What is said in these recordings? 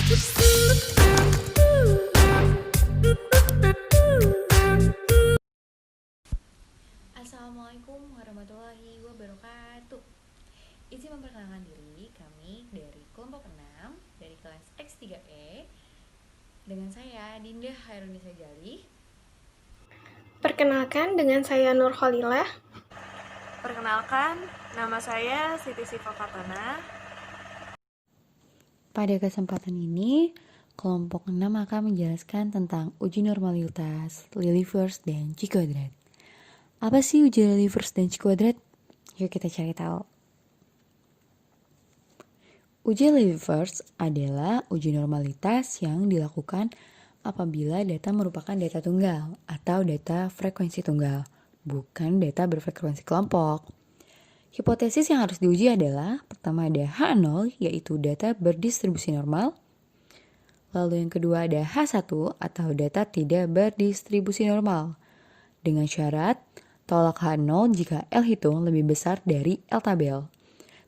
Assalamualaikum warahmatullahi wabarakatuh. Izin memperkenalkan diri, kami dari kelompok 6 dari kelas X3E. Dengan saya Dinda Hairunisa Jalih. Perkenalkan, dengan saya Nur Khalilah. Perkenalkan, nama saya Siti Siva Fatona. Pada kesempatan ini, kelompok 6 akan menjelaskan tentang uji normalitas, Lilliefors, dan Chi kuadrat. Apa sih uji Lilliefors dan Chi kuadrat? Yuk kita cari tahu. Uji Lilliefors adalah uji normalitas yang dilakukan apabila data merupakan data tunggal atau data frekuensi tunggal, bukan data berfrekuensi kelompok. Hipotesis yang harus diuji adalah pertama ada H0 yaitu data berdistribusi normal. Lalu yang kedua ada H1 atau data tidak berdistribusi normal. Dengan syarat tolak H0 jika L hitung lebih besar dari L tabel.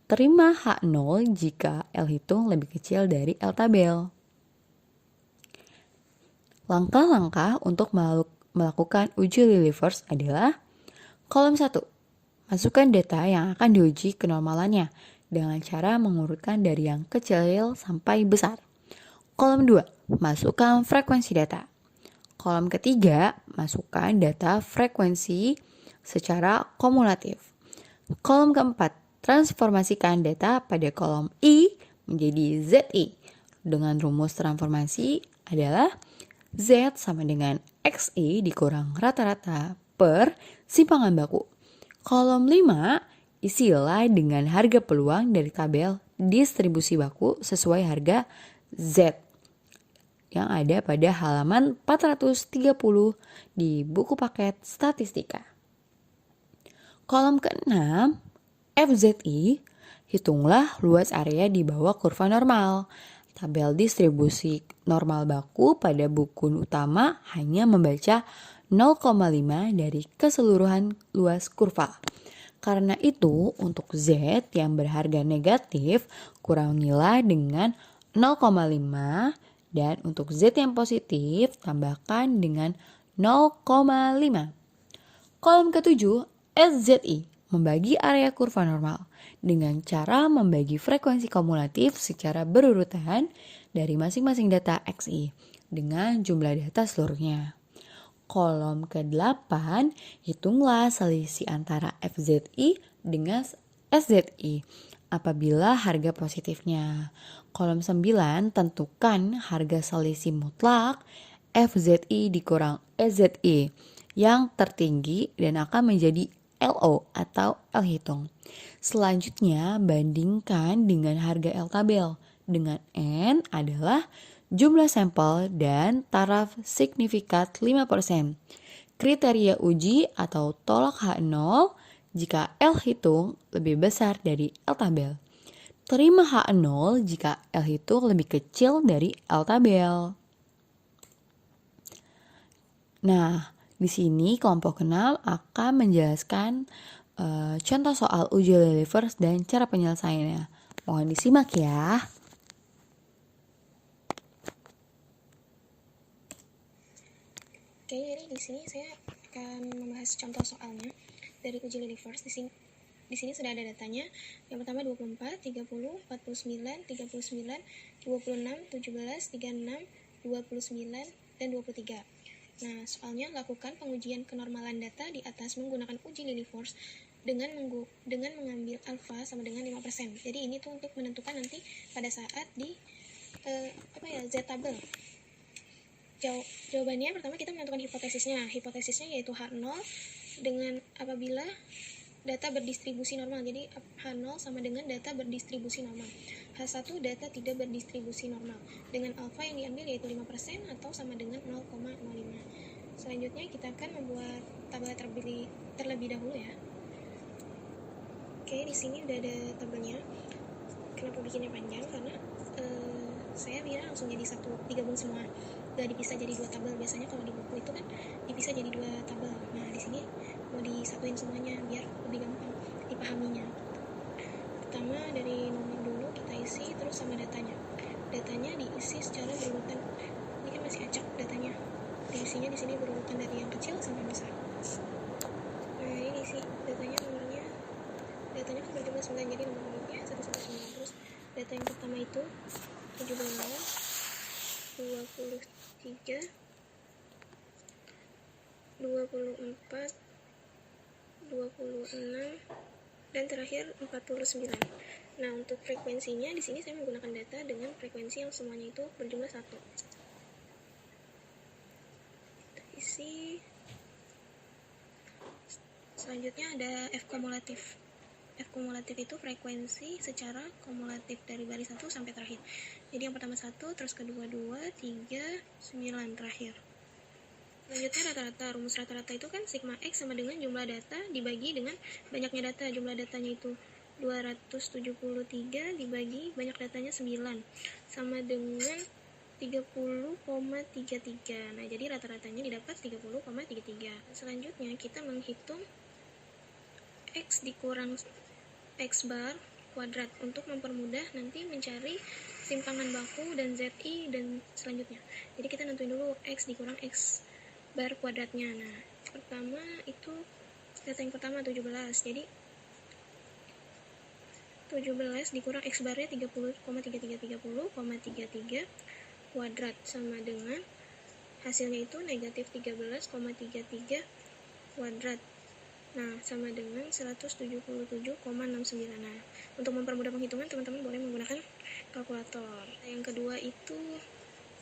Terima H0 jika L hitung lebih kecil dari L tabel. Langkah-langkah untuk melakukan uji Lilliefors adalah kolom 1. Masukkan data yang akan diuji kenormalannya dengan cara mengurutkan dari yang kecil sampai besar. Kolom 2. Masukkan frekuensi data. Kolom ketiga, masukkan data frekuensi secara kumulatif. Kolom keempat, transformasikan data pada kolom I menjadi ZI. Dengan rumus transformasi adalah Z sama dengan XI dikurang rata-rata per simpangan baku. Kolom 5, isilah dengan harga peluang dari tabel distribusi baku sesuai harga Z yang ada pada halaman 430 di buku paket statistika. Kolom ke-6, FZI, hitunglah luas area di bawah kurva normal. Tabel distribusi normal baku pada buku utama hanya membaca 0,5 dari keseluruhan luas kurva. Karena itu, untuk Z yang berharga negatif, kurangilah dengan 0,5 dan untuk Z yang positif, tambahkan dengan 0,5. Kolom ke-7, SZI, membagi area kurva normal dengan cara membagi frekuensi kumulatif secara berurutan dari masing-masing data XI dengan jumlah data seluruhnya. Kolom ke-8, hitunglah selisih antara FZI dengan SZI apabila harga positifnya. Kolom 9, tentukan harga selisih mutlak FZI dikurang SZI yang tertinggi dan akan menjadi LO atau L hitung. Selanjutnya, bandingkan dengan harga L tabel. Dengan N adalah jumlah sampel dan taraf signifikat 5%. Kriteria uji atau tolak H0 jika L hitung lebih besar dari L tabel. Terima H0 jika L hitung lebih kecil dari L tabel. Nah, di sini kelompok 6 akan menjelaskan contoh soal uji Lilliefors dan cara penyelesaiannya. Mohon disimak ya. Oke, jadi di sini saya akan membahas contoh soalnya dari uji Lilliefors. Di sini sudah ada datanya. Yang pertama 24, 30, 49, 39, 26, 17, 36, 29, dan 23. Nah, soalnya lakukan pengujian kenormalan data di atas menggunakan uji Lilliefors dengan mengambil alfa sama dengan 5%. Jadi ini tuh untuk menentukan nanti pada saat di Z tabel. Jawabannya pertama kita menentukan hipotesisnya. Hipotesisnya yaitu H0 dengan apabila data berdistribusi normal. Jadi H0 sama dengan data berdistribusi normal. H1 data tidak berdistribusi normal. Dengan alfa yang diambil yaitu 5% atau sama dengan 0,05. Selanjutnya kita akan membuat tabel terlebih dahulu ya. Oke, di sini udah ada tabelnya. Kenapa bikinnya panjang? Karena saya biar langsung jadi satu, digabung semua. Gak dipisah jadi 2 tabel. Biasanya kalau di buku itu kan dipisah jadi 2 tabel. Nah, di sini mau disatuin semuanya biar lebih gampang dipahaminya. Pertama dari nomor dulu kita isi terus sama datanya. datanya diisi secara berurutan. Ini kan masih acak datanya, diisinya di sini berurutan dari yang kecil sampai besar. Nah, ini diisi datanya, datanya kan berjumlah 9, jadi nomor urutnya 1 sampai 9. Terus data yang pertama itu 17, 23, 24, 26, dan terakhir 49. Nah, untuk frekuensinya di sini saya menggunakan data dengan frekuensi yang semuanya itu berjumlah 1. Kita isi. Selanjutnya ada F kumulatif. F kumulatif itu frekuensi secara kumulatif dari baris 1 sampai terakhir. Jadi yang pertama 1, terus kedua 2, 3, 9 terakhir. Selanjutnya rata-rata. Rumus rata-rata itu kan sigma X sama dengan jumlah data dibagi dengan banyaknya data. Jumlah datanya itu 273 dibagi banyak datanya 9 sama dengan 30,33. Nah, jadi rata-ratanya didapat 30,33. Selanjutnya kita menghitung X dikurang X bar kuadrat untuk mempermudah nanti mencari simpangan baku dan ZI dan selanjutnya. Jadi kita nentuin dulu X dikurang X bar kuadratnya. Nah, pertama itu data yang pertama 17. Jadi 17 dikurang X barnya 30,33 kuadrat sama dengan hasilnya itu negatif 13,33 kuadrat. Nah, sama dengan 177,69. Nah, untuk mempermudah penghitungan, teman-teman boleh menggunakan kalkulator. Yang kedua itu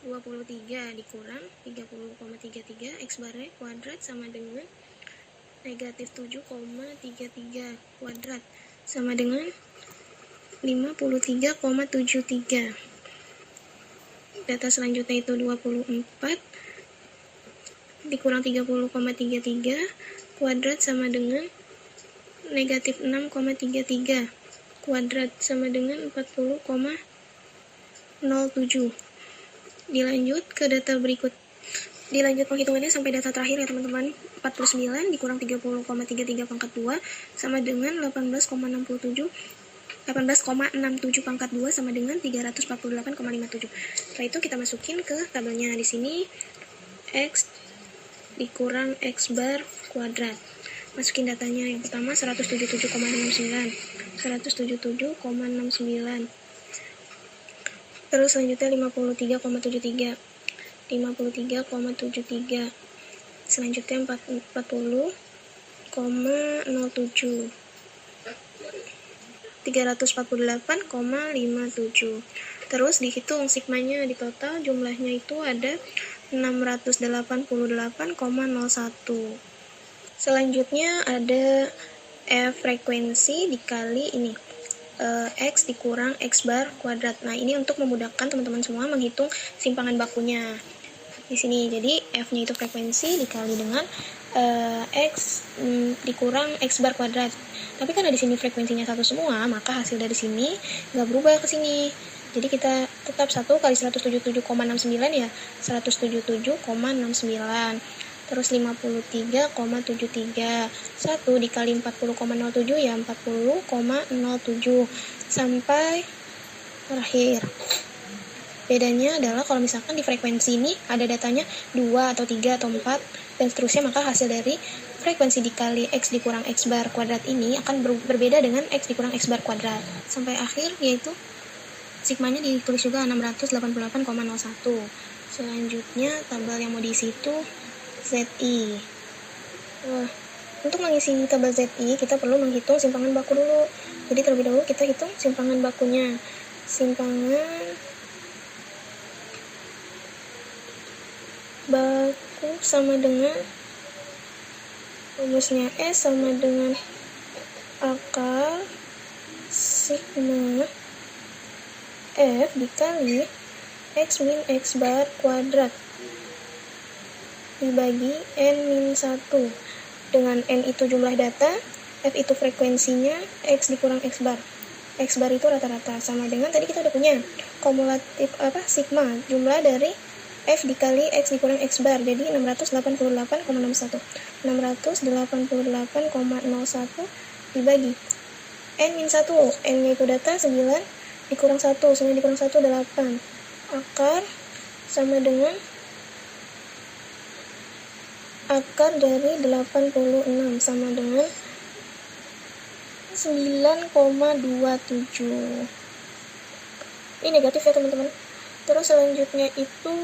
23 dikurang 30,33 X barnya kuadrat sama dengan negatif 7,33 kuadrat sama dengan 53,73. Data selanjutnya itu 24 dikurang 30,33 kuadrat sama dengan negatif 6,33 kuadrat sama dengan 40,07. Dilanjut ke data berikut. Dilanjut penghitungannya sampai data terakhir ya teman-teman. 49 dikurang 30,33 pangkat 2 sama dengan 18,67 pangkat 2 sama dengan 348,57. Setelah itu kita masukin ke tabelnya. Di sini X dikurang X bar kuadrat. Masukin datanya. Yang pertama 177,69. Terus selanjutnya 53,73. Selanjutnya 40,07. 348,57. Terus dihitung sigmanya, di total jumlahnya itu ada 688,01. Selanjutnya ada F frekuensi dikali ini X dikurang X bar kuadrat. Nah, ini untuk memudahkan teman-teman semua menghitung simpangan bakunya di sini. Jadi F-nya itu frekuensi dikali dengan X dikurang X bar kuadrat. Tapi karena di sini frekuensinya satu semua, maka hasil dari sini nggak berubah ke sini. Jadi kita tetap 1 kali 177,69 ya 177,69. Terus 53,73. 1 dikali 40,07 ya 40,07 sampai terakhir. Bedanya adalah kalau misalkan di frekuensi ini ada datanya 2 atau 3 atau 4 dan seterusnya, maka hasil dari frekuensi dikali X dikurang X bar kuadrat ini akan berbeda dengan X dikurang X bar kuadrat. Sampai akhir yaitu sigmanya ditulis juga 688,01. Selanjutnya tabel yang mau diisi itu ZI. Untuk mengisi tabel ZI kita perlu menghitung simpangan baku dulu. Jadi terlebih dahulu kita hitung simpangan bakunya. Simpangan baku sama dengan rumusnya S sama dengan akar sigma F dikali X min X bar kuadrat dibagi N min 1. Dengan N itu jumlah data, F itu frekuensinya, X dikurang X bar. X bar itu rata-rata, sama dengan tadi kita udah punya kumulatif sigma, jumlah dari F dikali X dikurang X bar, jadi 688,61. 688,01 dibagi N min 1, N nya itu data 9, dikurang 1, 9 dikurang 1, 8. Akar sama dengan akar dari 86 sama dengan 9,27. Ini negatif ya teman-teman. Terus selanjutnya itu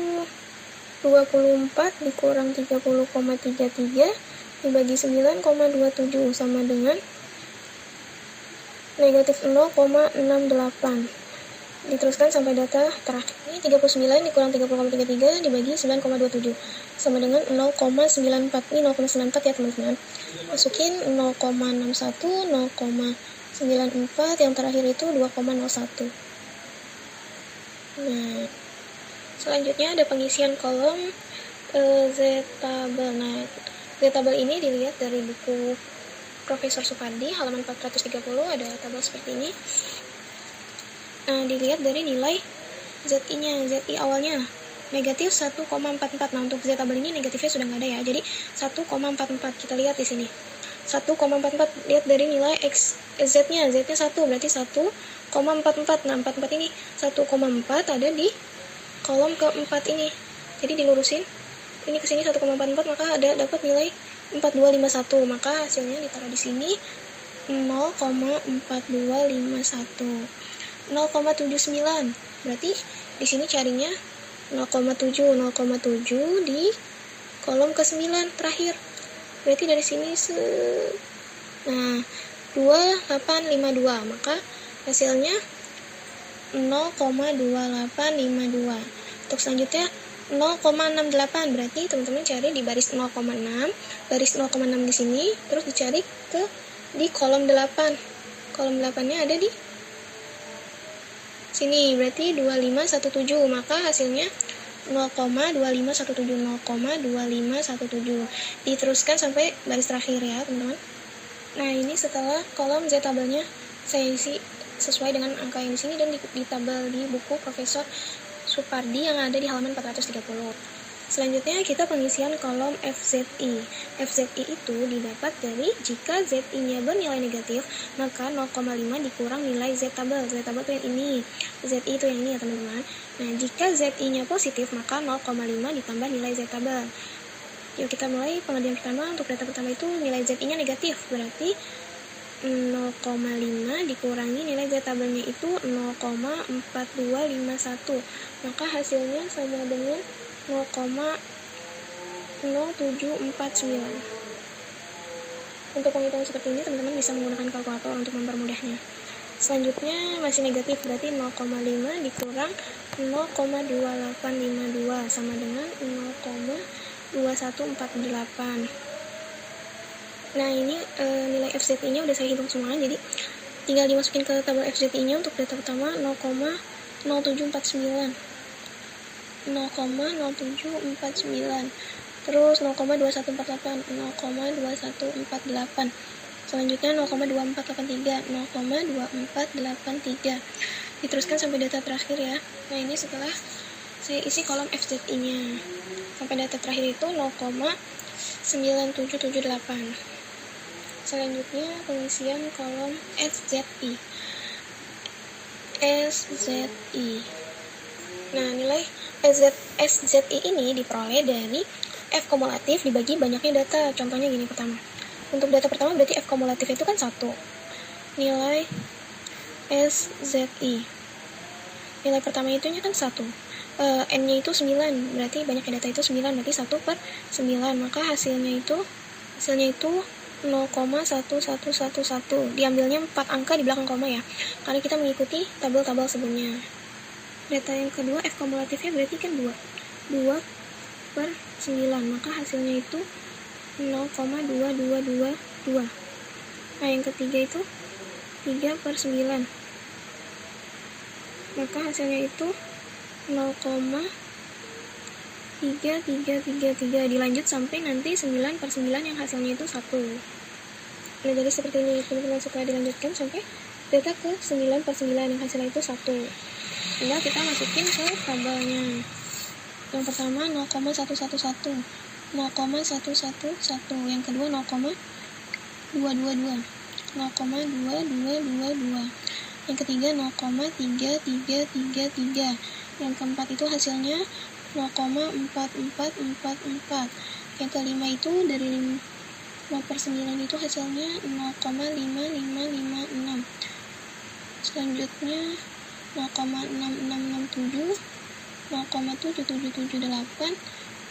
24 dikurang 30,33 dibagi 9,27 sama dengan negatif 0,68. Diteruskan sampai data terakhir. Ini 39 dikurang 30,33 dibagi 9,27 sama dengan 0,94. Ini 0,94 ya teman-teman. Masukin 0,61, 0,94, yang terakhir itu 2,01. Nah, selanjutnya ada pengisian kolom Z-tabel. Nah, Z-tabel ini dilihat dari buku Profesor Supardi halaman 430, ada tabel seperti ini. Nah, dilihat dari nilai ZI-nya. ZI awalnya negatif 1,44. Nah, untuk Z-tabel ini negatifnya sudah nggak ada ya. Jadi 1,44. Kita lihat di sini. 1,44. Lihat dari nilai Z-nya. Z-nya 1, berarti 1,44. Nah, 44 ini 1,4 ada di kolom keempat ini. Jadi dilurusin ini ke sini 1,44, maka ada dapat nilai 4251. Maka hasilnya ditaruh di sini 0,4251. 0,79. Berarti di sini carinya 0,7 di kolom ke-9 terakhir. Berarti dari sini nah 2852, maka hasilnya 0,2852. Untuk selanjutnya 0,68, berarti teman-teman cari di baris 0,6, baris 0,6 di sini, terus dicari di kolom 8. Kolom 8-nya ada di sini, berarti 2517, maka hasilnya 0,2517, 0,2517. Diteruskan sampai baris terakhir ya teman-teman. Nah, ini setelah kolom Z tabelnya saya isi sesuai dengan angka yang di sini dan di tabel di buku Profesor Supardi yang ada di halaman 430. Selanjutnya kita pengisian kolom FZI. FZI itu didapat dari jika ZI-nya bernilai negatif, maka 0,5 dikurang nilai Z tabel. Z tabel itu yang ini. ZI itu yang ini ya teman-teman. Nah, jika ZI-nya positif, maka 0,5 ditambah nilai Z tabel. Yuk kita mulai pengerjaan pertama. Untuk data pertama itu nilai ZI-nya negatif, berarti 0,5 dikurangi nilai Z tabelnya itu 0,4251. Maka hasilnya sama dengan 0,0749. Untuk penghitungan seperti ini teman-teman bisa menggunakan kalkulator untuk mempermudahnya. Selanjutnya masih negatif, berarti 0,5 dikurang 0,2852 sama dengan 0,2148. Nah, ini nilai FZI-nya udah saya hitung semua, jadi tinggal dimasukin ke tabel FZI-nya. Untuk data pertama 0,0749, 0,0749, terus 0,2148, 0,2148, selanjutnya 0,2483, 0,2483. Diteruskan sampai data terakhir ya. Nah, ini setelah saya isi kolom FZI-nya sampai data terakhir itu 0,9778. Selanjutnya pengisian kolom SZI. Nah, nilai SZI ini diperoleh dari F kumulatif dibagi banyaknya data. Contohnya gini pertama. Untuk data pertama berarti F kumulatif itu kan 1. Nilai SZI. Nilai pertama itunya kan 1. N-nya itu 9, berarti banyaknya data itu 9, berarti 1 per 9. Maka hasilnya itu 0,1111. Diambilnya 4 angka di belakang koma ya, karena kita mengikuti tabel-tabel sebelumnya. Data yang kedua F kumulatifnya berarti kan 2 per 9, maka hasilnya itu 0,2222. Nah, yang ketiga itu 3 per 9, maka hasilnya itu 0,3333. Dilanjut sampai nanti 9 per 9 yang hasilnya itu 1. Nah, jadi seperti ini teman-teman. Setelah dilanjutkan sampai data ke 9 per 9 yang hasilnya itu 1. Tinggal kita masukin ke tabelnya. Yang pertama 0,111, 0,111, yang kedua 0,222, 0,2222. Yang ketiga 0,3333. Yang keempat itu hasilnya 0,4444. Yang kelima itu dari 5/9 itu hasilnya 0,5556. Selanjutnya 0,6667, 0,7778,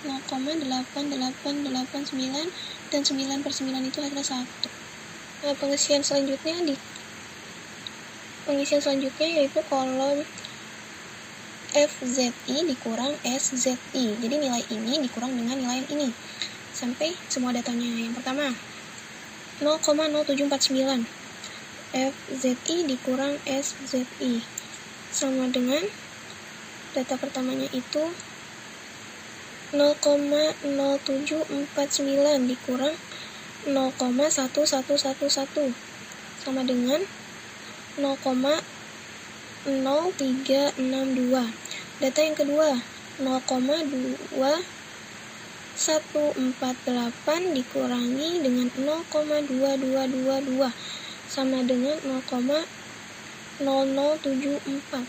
0,8889, dan 9/9 itu adalah 1. Nah, pengisian selanjutnya yaitu kolom FZI dikurang SZI. Jadi nilai ini dikurang dengan nilai ini sampai semua datanya. Yang pertama 0,0749 FZI dikurang SZI sama dengan data pertamanya itu 0,0749 dikurang 0,1111 sama dengan 0,0362. Data yang kedua 0,2148 dikurangi dengan 0,2222 sama dengan 0,0074.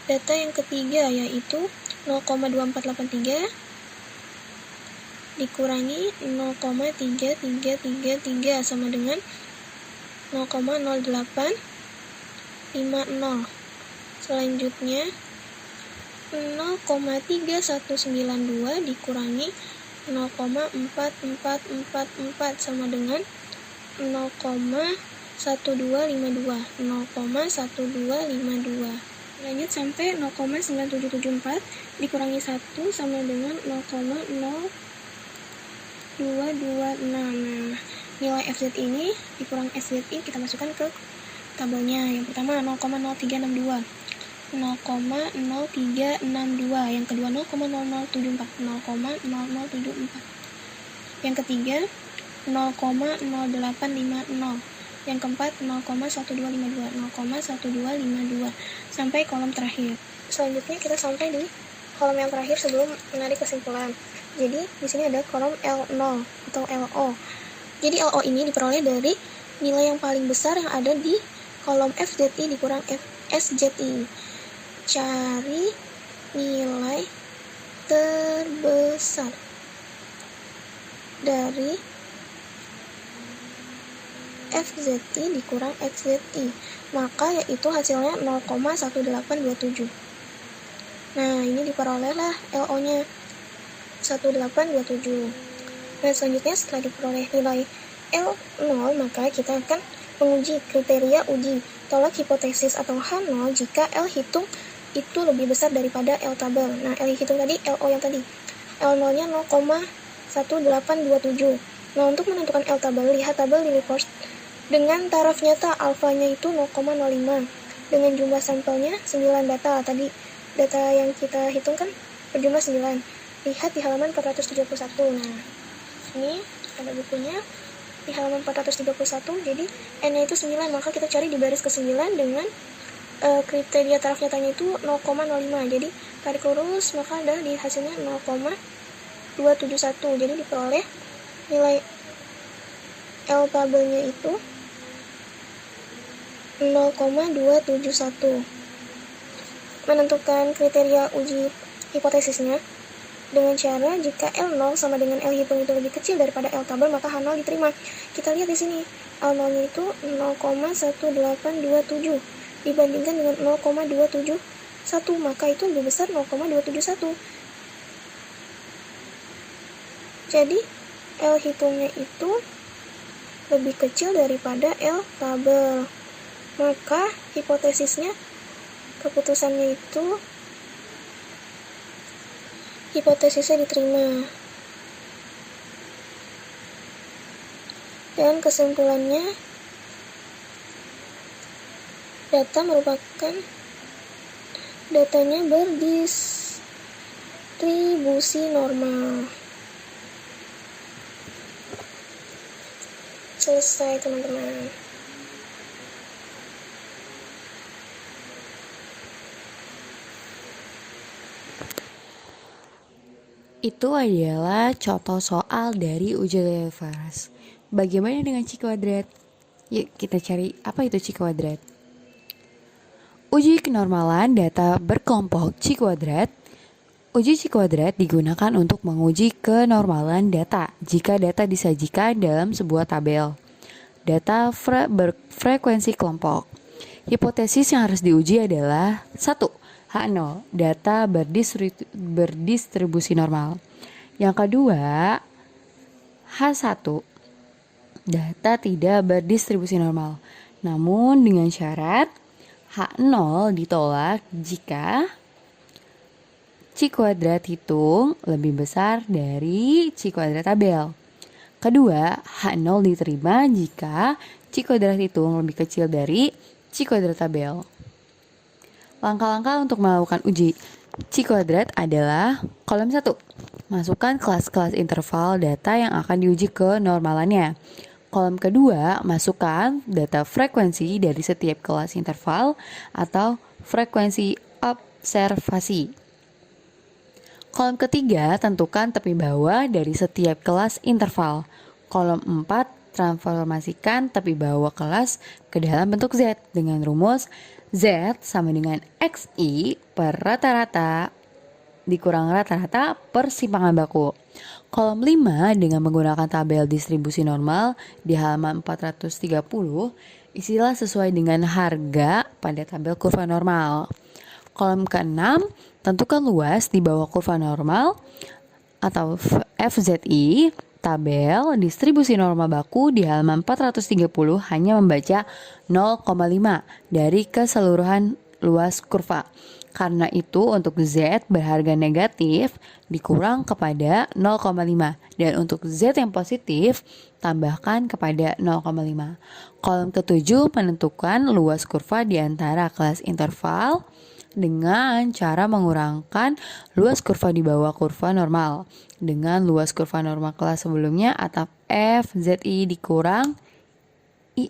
Data yang ketiga yaitu 0,2483 dikurangi 0,3333 sama dengan 0,0850. Selanjutnya 0,3192 dikurangi 0,4444 sama dengan 0,1252. Lanjut sampai 0,9774 dikurangi 1 sama dengan 0,0226. Nah, nilai FZ ini dikurang SZI kita masukkan ke tabelnya. Yang pertama 0,0362, 0,0362. Yang kedua 0,0074, 0,0074. Yang ketiga 0,0850. Yang keempat 0,1252, 0,1252 sampai kolom terakhir. Selanjutnya kita sampai di kolom yang terakhir sebelum menarik kesimpulan. Jadi di sini ada kolom L0 atau LO. Jadi LO ini diperoleh dari nilai yang paling besar yang ada di kolom FZI dikurang SZI. Cari nilai terbesar dari FZI dikurang XZI, maka yaitu hasilnya 0,1827. Nah, ini diperolehlah LO-nya 1827. Nah, selanjutnya setelah diperoleh nilai L0, maka kita akan menguji kriteria uji tolak hipotesis atau H0 jika L hitung itu lebih besar daripada L tabel. Nah, L hitung tadi LO yang tadi. L0-nya 0,1827. Nah, untuk menentukan L tabel, lihat tabel di LeForce dengan taraf nyata alfanya itu 0,05. Dengan jumlah sampelnya 9 data. Tadi data yang kita hitung kan berjumlah 9. Lihat di halaman 471. Nah, ini ada bukunya di halaman 431. Jadi N-nya itu 9, maka kita cari di baris ke-9 dengan kriteria taraf nyatanya itu 0,05. Jadi tarik lurus, maka ada di hasilnya 0,271. Jadi diperoleh nilai L tabelnya itu 0,271. Menentukan kriteria uji hipotesisnya dengan cara jika L0 sama dengan L hitung itu lebih kecil daripada L tabel, maka H0 diterima. Kita lihat di sini, L0-nya itu 0,1827 dibandingkan dengan 0,271, maka itu lebih besar 0,271. Jadi L hitungnya itu lebih kecil daripada L tabel. Maka hipotesisnya, keputusannya itu hipotesisnya diterima. Dan kesimpulannya, datanya berdistribusi normal. Selesai, teman-teman. Itu adalah contoh soal dari uji Lilliefors. Bagaimana dengan C kuadrat? Yuk kita cari apa itu C kuadrat. Uji kenormalan data berkelompok C kuadrat. Uji C kuadrat digunakan untuk menguji kenormalan data jika data disajikan dalam sebuah tabel. Data berfrekuensi kelompok. Hipotesis yang harus diuji adalah 1. H0, data berdistribusi normal. Yang kedua, H1, data tidak berdistribusi normal. Namun dengan syarat H0 ditolak jika C kuadrat hitung lebih besar dari C kuadrat tabel. Kedua, H0 diterima jika C kuadrat hitung lebih kecil dari C kuadrat tabel. Langkah-langkah untuk melakukan uji C kuadrat adalah kolom 1. Masukkan kelas-kelas interval data yang akan diuji kenormalannya. Kolom kedua, masukkan data frekuensi dari setiap kelas interval atau frekuensi observasi. Kolom ketiga, tentukan tepi bawah dari setiap kelas interval. Kolom 4, transformasikan tepi bawah kelas ke dalam bentuk Z dengan rumus Z sama dengan XI per rata-rata dikurang rata-rata per simpangan baku. Kolom 5 dengan menggunakan tabel distribusi normal di halaman 430, isilah sesuai dengan harga pada tabel kurva normal. Kolom ke-6, tentukan luas di bawah kurva normal atau FZI. Tabel distribusi normal baku di halaman 430 hanya membaca 0,5 dari keseluruhan luas kurva. Karena itu untuk Z berharga negatif dikurang kepada 0,5 dan untuk Z yang positif tambahkan kepada 0,5. Kolom ke-7 menentukan luas kurva di antara kelas interval dengan cara mengurangkan luas kurva di bawah kurva normal dengan luas kurva normal kelas sebelumnya atau FZI dikurang I.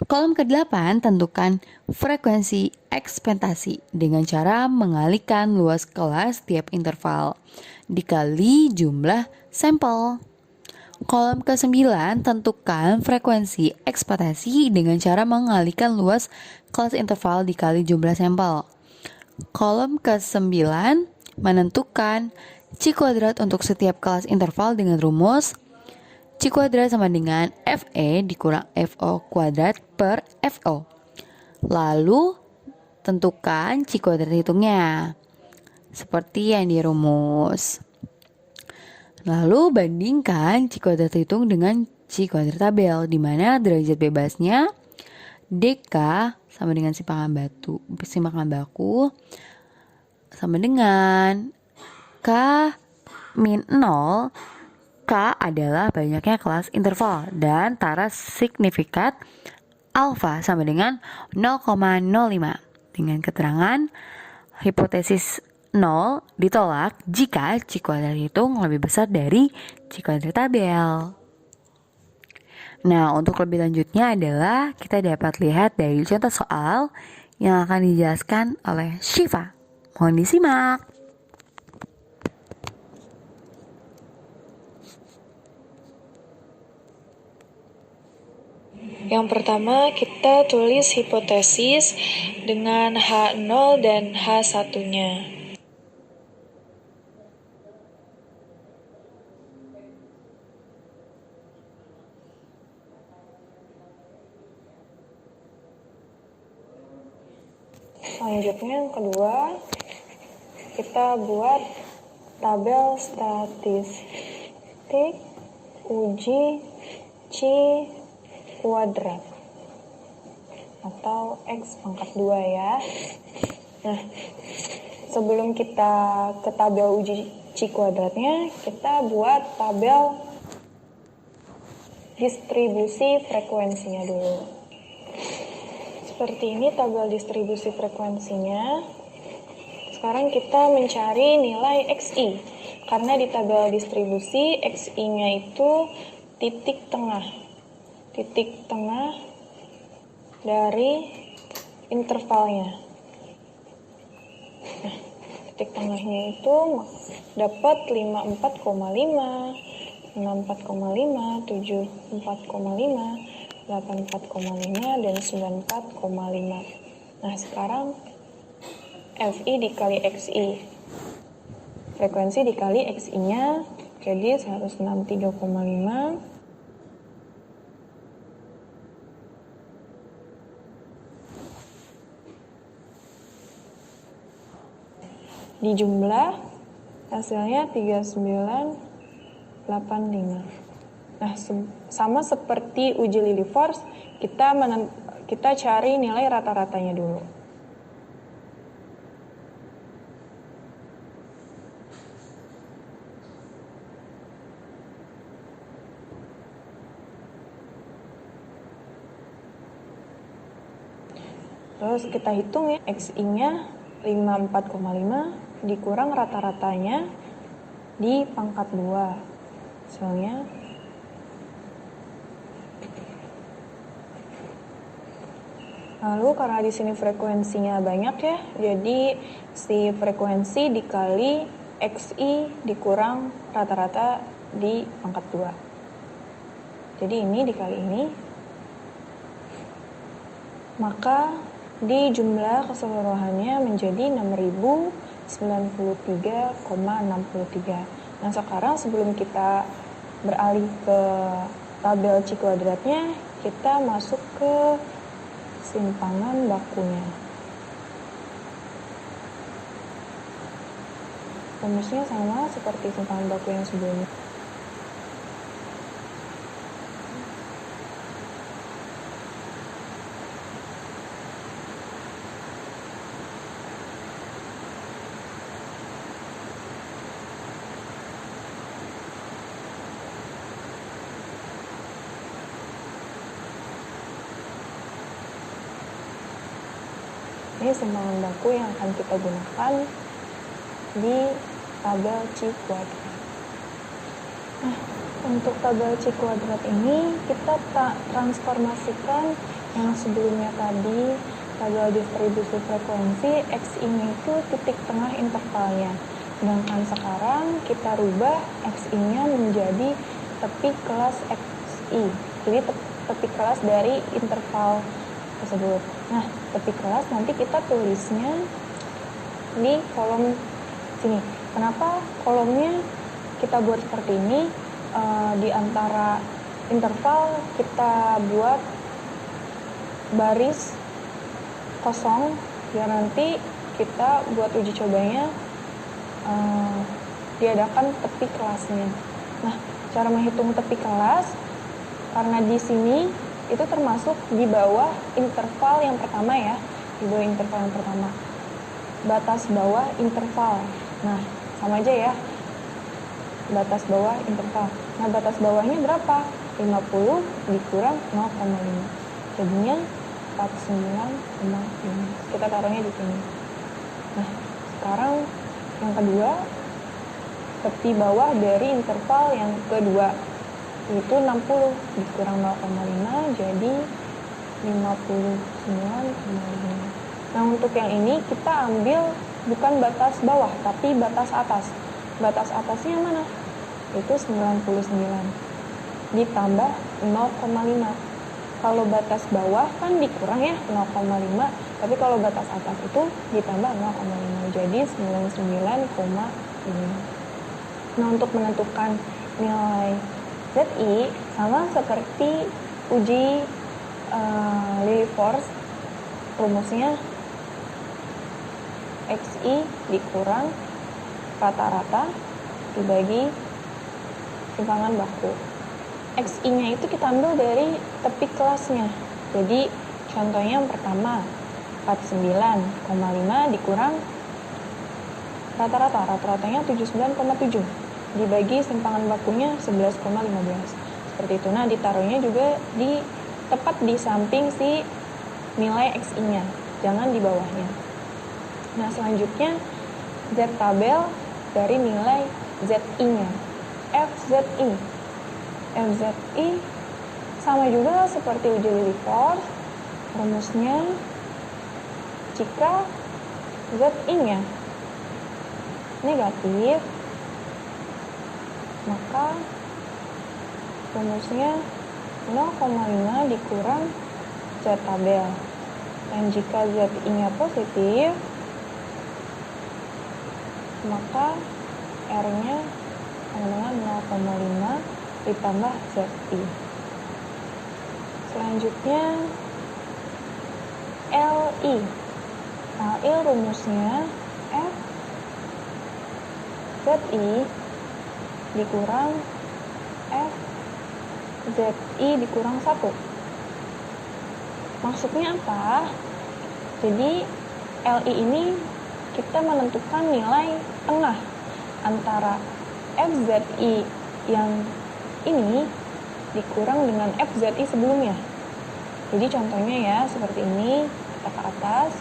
Kolom ke-8 tentukan frekuensi ekspektasi dengan cara mengalihkan luas kelas tiap interval dikali jumlah sampel. Kolom ke-9 tentukan frekuensi ekspektasi dengan cara mengalihkan luas kelas interval dikali jumlah sampel. Kolom ke-9 menentukan C kuadrat untuk setiap kelas interval dengan rumus C kuadrat sama dengan FE dikurang FO kuadrat per FO. Lalu tentukan C kuadrat hitungnya seperti yang dirumus. Lalu bandingkan C kuadrat hitung dengan C kuadrat tabel, di mana derajat bebasnya DK sama dengan simpangan baku sama dengan K min 0. K adalah banyaknya kelas interval dan tara signifikat alfa sama dengan 0,05 dengan keterangan hipotesis 0 ditolak jika C kuadrat hitung lebih besar dari C kuadrat tabel. Nah, untuk lebih lanjutnya adalah kita dapat lihat dari contoh soal yang akan dijelaskan oleh Syifa. Mohon disimak. Yang pertama, kita tulis hipotesis dengan H0 dan H1-nya. Selanjutnya yang kedua, kita buat tabel statistik uji C kuadrat atau X pangkat 2 ya. Nah, sebelum kita ke tabel uji C kuadratnya, kita buat tabel distribusi frekuensinya dulu. Seperti ini tabel distribusi frekuensinya. Sekarang kita mencari nilai XI. Karena di tabel distribusi XI-nya itu titik tengah. Titik tengah dari intervalnya. Nah, titik tengahnya itu dapat 54,5, 64,5, 74,5, 84,5 dan 94,5. Nah, sekarang FI dikali XI. Frekuensi dikali XI-nya jadi 163,5 dijumlah hasilnya 3985. Nah, sama seperti uji Lillie Force, kita cari nilai rata-ratanya dulu. Terus kita hitung ya, XI-nya 54,5 dikurang rata-ratanya di pangkat 2. Misalnya lalu karena di sini frekuensinya banyak ya, jadi si frekuensi dikali XI dikurang rata-rata di pangkat 2. Jadi ini dikali ini, maka di jumlah keseluruhannya menjadi 6093,63. Nah, sekarang sebelum kita beralih ke tabel C kuadratnya, kita masuk ke simpangan bakunya. Rumusnya sama seperti simpangan baku yang sebelumnya. Ini simpangan baku yang akan kita gunakan di tabel C kuadrat. Nah, untuk tabel C kuadrat ini kita transformasikan yang sebelumnya tadi, tabel distribusi frekuensi, XI-nya itu titik tengah intervalnya. Sedangkan sekarang kita rubah XI-nya menjadi tepi kelas XI. Jadi tepi kelas dari interval tersebut. Nah, tepi kelas nanti kita tulisnya di kolom sini. Kenapa kolomnya kita buat seperti ini? Di antara interval kita buat baris kosong biar nanti kita buat uji cobanya diadakan tepi kelasnya. Nah, cara menghitung tepi kelas karena di sini itu termasuk di bawah interval yang pertama ya, di bawah interval yang pertama. Batas bawah interval. Nah, sama aja ya. Batas bawah interval. Nah, batas bawahnya berapa? 50 dikurang 0,5. Jadinya 49,5. Kita taruhnya di sini. Nah, sekarang yang kedua, tepi bawah dari interval yang kedua, itu 60 dikurang 0,5 jadi 59,5. Nah, untuk yang ini kita ambil bukan batas bawah tapi batas atas. Batas atasnya mana? Itu 99 ditambah 0,5. Kalau batas bawah kan dikurang ya 0,5, tapi kalau batas atas itu ditambah 0,5 jadi 99,5. Nah, untuk menentukan nilai ZI sama seperti uji Lillie Force, rumusnya XI dikurang rata-rata dibagi simpangan baku. XI-nya itu kita ambil dari tepi kelasnya. Jadi contohnya yang pertama 49,5 dikurang rata-rata, rata-ratanya 79,7 dibagi simpangan bakunya 11,15. Seperti itu. Nah, ditaruhnya juga tepat di samping si nilai XI-nya, jangan di bawahnya. Nah, selanjutnya Z tabel dari nilai ZI-nya. FZI. FZI sama juga seperti uji Lillie Force. Rumusnya jika ZI-nya negatif, maka rumusnya 0,5 dikurang Z tabel. Dan jika ZI-nya positif, maka R-nya sama dengan 0,5 ditambah ZI. Selanjutnya LI. LI rumusnya F ZI dikurang F ZI dikurang 1. Maksudnya apa? Jadi LI ini kita menentukan nilai tengah antara FZI yang ini dikurang dengan FZI sebelumnya. Jadi contohnya ya seperti ini, kita ke atas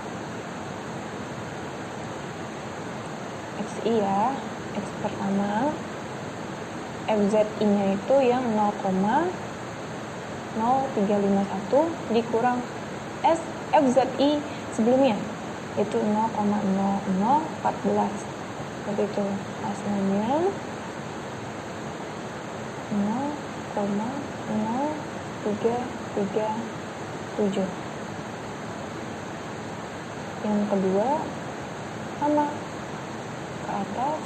XI ya, X pertama, FZI-nya itu yang 0,0351 dikurang FZI sebelumnya, itu 0,0014. Seperti itu. Hasilnya 0,0337. Yang kedua sama, ke atas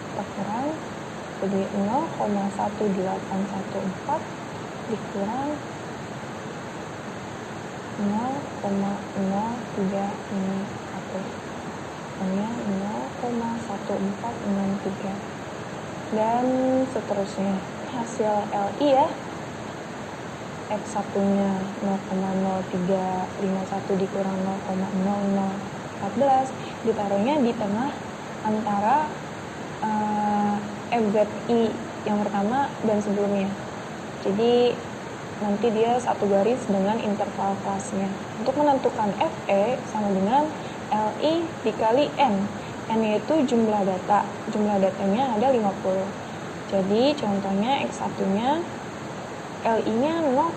kita kurang, jadi 0,1814 dikurang 0,0361, hanya 0,1463, dan seterusnya. Hasil LI ya, X1-nya 0,0351 dikurang 0,0014, ditaruhnya di tengah antara FZI yang pertama dan sebelumnya. Jadi nanti dia satu garis dengan interval kelasnya. Untuk menentukan FE sama dengan LI dikali N. N yaitu jumlah data. Jumlah datanya ada 50. Jadi contohnya X1-nya LI-nya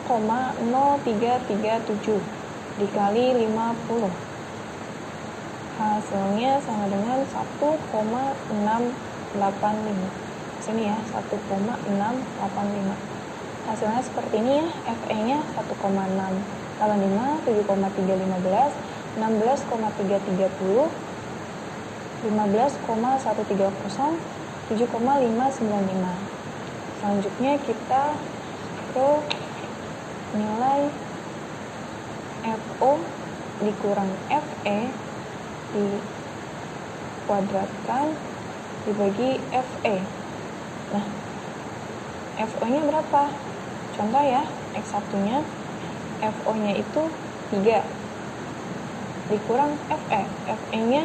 0,0337 dikali 50. Hasilnya sama dengan 1,685. Sini ya, 1,685. Hasilnya seperti ini ya, FE-nya 1,685, 7,315, 16,330, 15,130, 7,595. Selanjutnya kita ke nilai FO dikurang FE dikuadratkan dibagi FE. Nah, FO-nya berapa? Contoh ya, X1-nya FO-nya itu 3 dikurang FE. FE-nya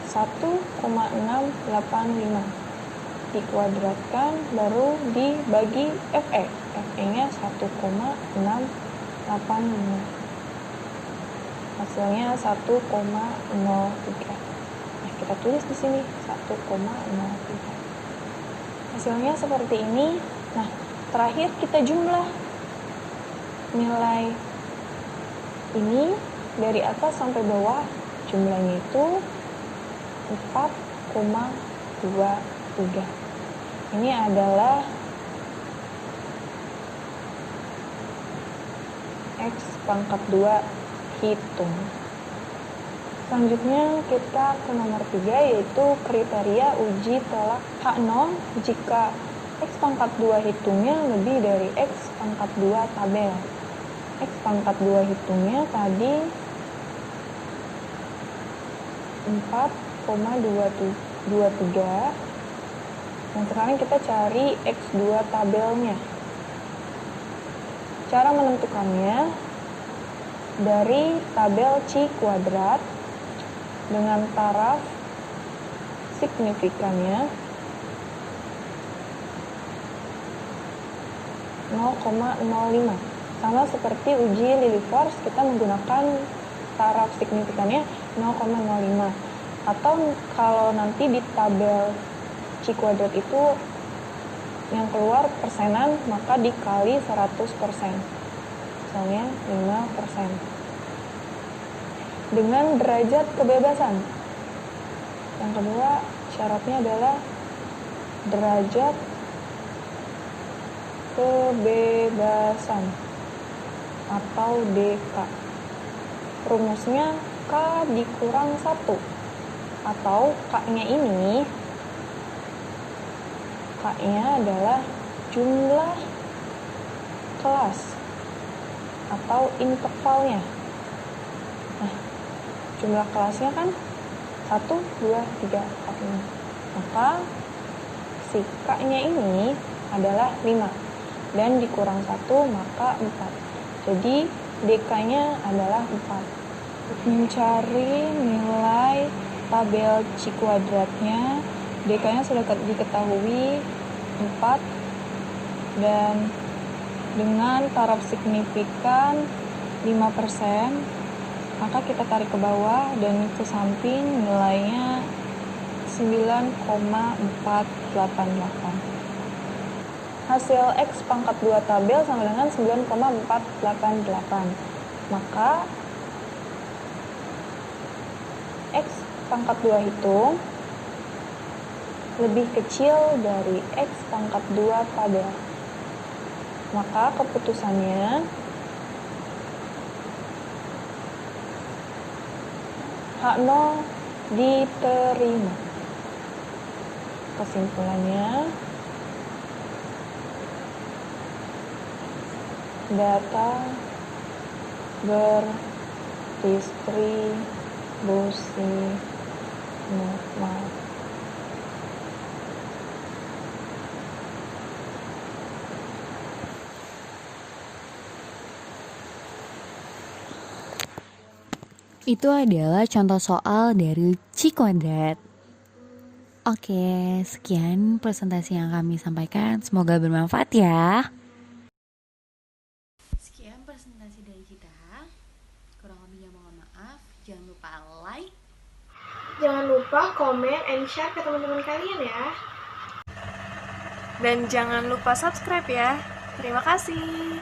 1,685 dikuadratkan baru dibagi FE. FE-nya 1,685. Hasilnya 1,03. Nah, kita tulis di sini 1,03. Hasilnya seperti ini. Nah, terakhir kita jumlah nilai ini dari atas sampai bawah, jumlahnya itu 4,23. Ini adalah X pangkat 2 hitung. Selanjutnya kita ke nomor 3, yaitu kriteria uji tolak H0 jika X pangkat 2 hitungnya lebih dari X pangkat 2 tabel. X pangkat 2 hitungnya tadi 4,23, dan sekarang kita cari X2 tabelnya. Cara menentukannya dari tabel C kuadrat dengan taraf signifikannya 0,05. Sama seperti uji Lilliefors, kita menggunakan taraf signifikannya 0,05. Atau kalau nanti di tabel C kuadrat itu yang keluar persenan, maka dikali 100%. Misalnya 5%. Dengan derajat kebebasan. Yang kedua, syaratnya adalah derajat kebebasan atau DK. Rumusnya K dikurang 1 atau K-nya ini, K-nya adalah jumlah kelas atau intervalnya. Nah, jumlah kelasnya kan 1, 2, 3, 4, 5. Maka si K-nya ini adalah 5 dan dikurang 1 maka 4. Jadi DK-nya adalah 4. Mencari nilai tabel C kuadratnya, DK-nya sudah diketahui 4 dan dengan taraf signifikan 5%, maka kita tarik ke bawah dan ke samping nilainya 9,488. Hasil X pangkat 2 tabel sama dengan 9,488. Maka X pangkat 2 itu lebih kecil dari X pangkat 2 tabel. Maka keputusannya H0 diterima. Kesimpulannya, data berdistribusi normal. Itu adalah contoh soal dari C kuadrat. Oke, sekian presentasi yang kami sampaikan. Semoga bermanfaat ya. Sekian presentasi dari kita. Kurang lebihnya mohon maaf. Jangan lupa like. Jangan lupa komen and share ke teman-teman kalian ya. Dan jangan lupa subscribe ya. Terima kasih.